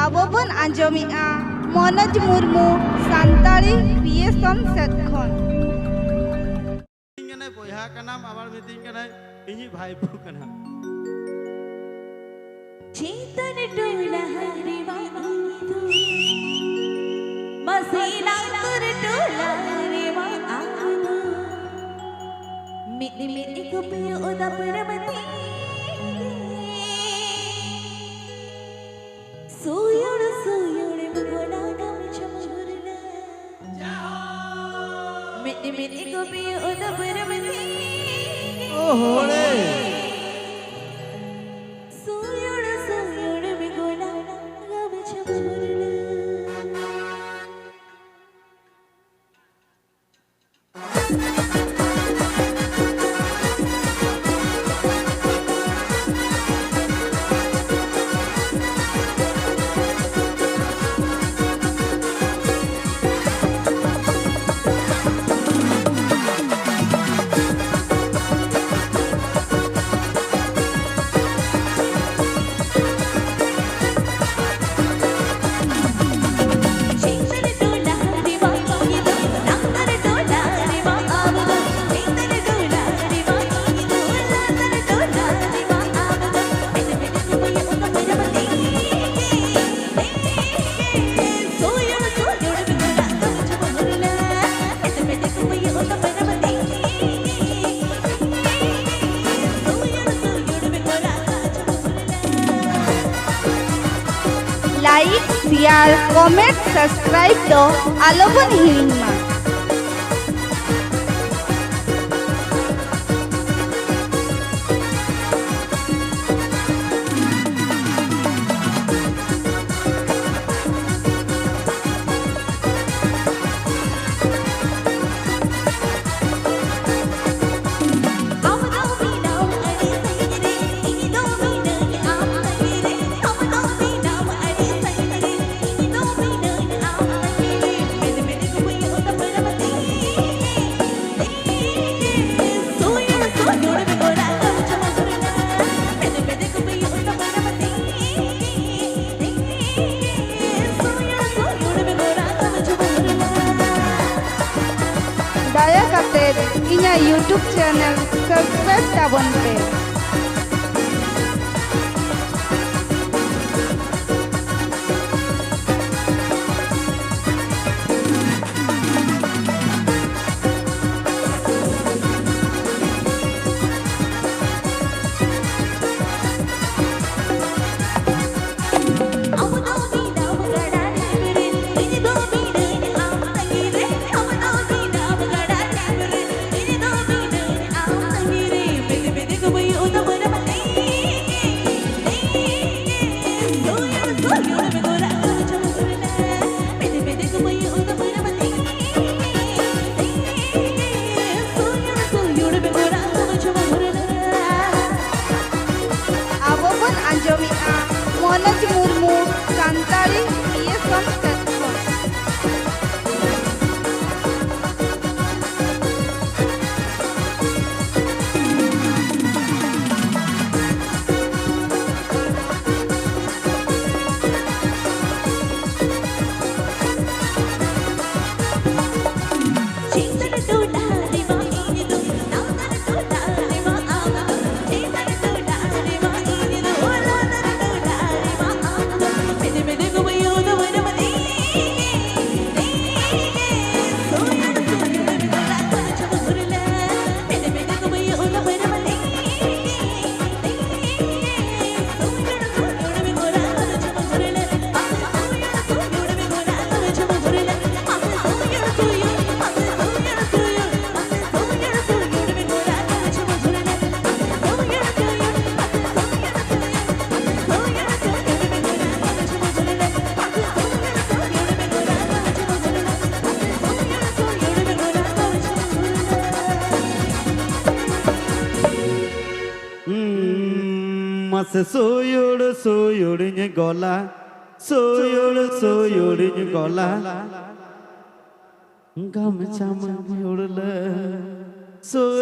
ᱟᱵᱚ ᱵᱚᱱ ᱟᱸᱡᱚᱢᱮᱜᱼᱟ ᱢᱚᱱᱳᱡ ᱢᱩᱨᱢᱩ ᱥᱟᱱᱛᱟᱲᱤ ᱠᱨᱤᱭᱮᱥᱚᱱ ᱥᱮᱫ ᱠᱷᱚᱱ ᱵᱚᱭᱦᱟ ᱠᱟᱱᱟᱢ ᱟᱵᱟᱨ ᱢᱤᱛᱤᱧ ᱠᱟᱱᱟᱭ ᱤᱧᱤᱡ ᱵᱷᱟᱭᱯᱳ ᱠᱟᱱᱟ चेतन टोला हरे वादू मसीना कर टोला रे वादू मिट मिट को पियो उदा परमती सोयोड़ सोयोड़ बगोला गम चमचुरला मिट मिट को पियो उदा परमती ओहो रे लाइक शेयर कमेंट सब्सक्राइब तो आलो बन हिरिंगमा दया कतेद इना यूट्यूब चैनल सब्सक्राइब ताबन पे मनोज मुर्मू सानताड़ी क्रिएशन सेट खन Masa soyor gola soyor gola gam chama yorla soyor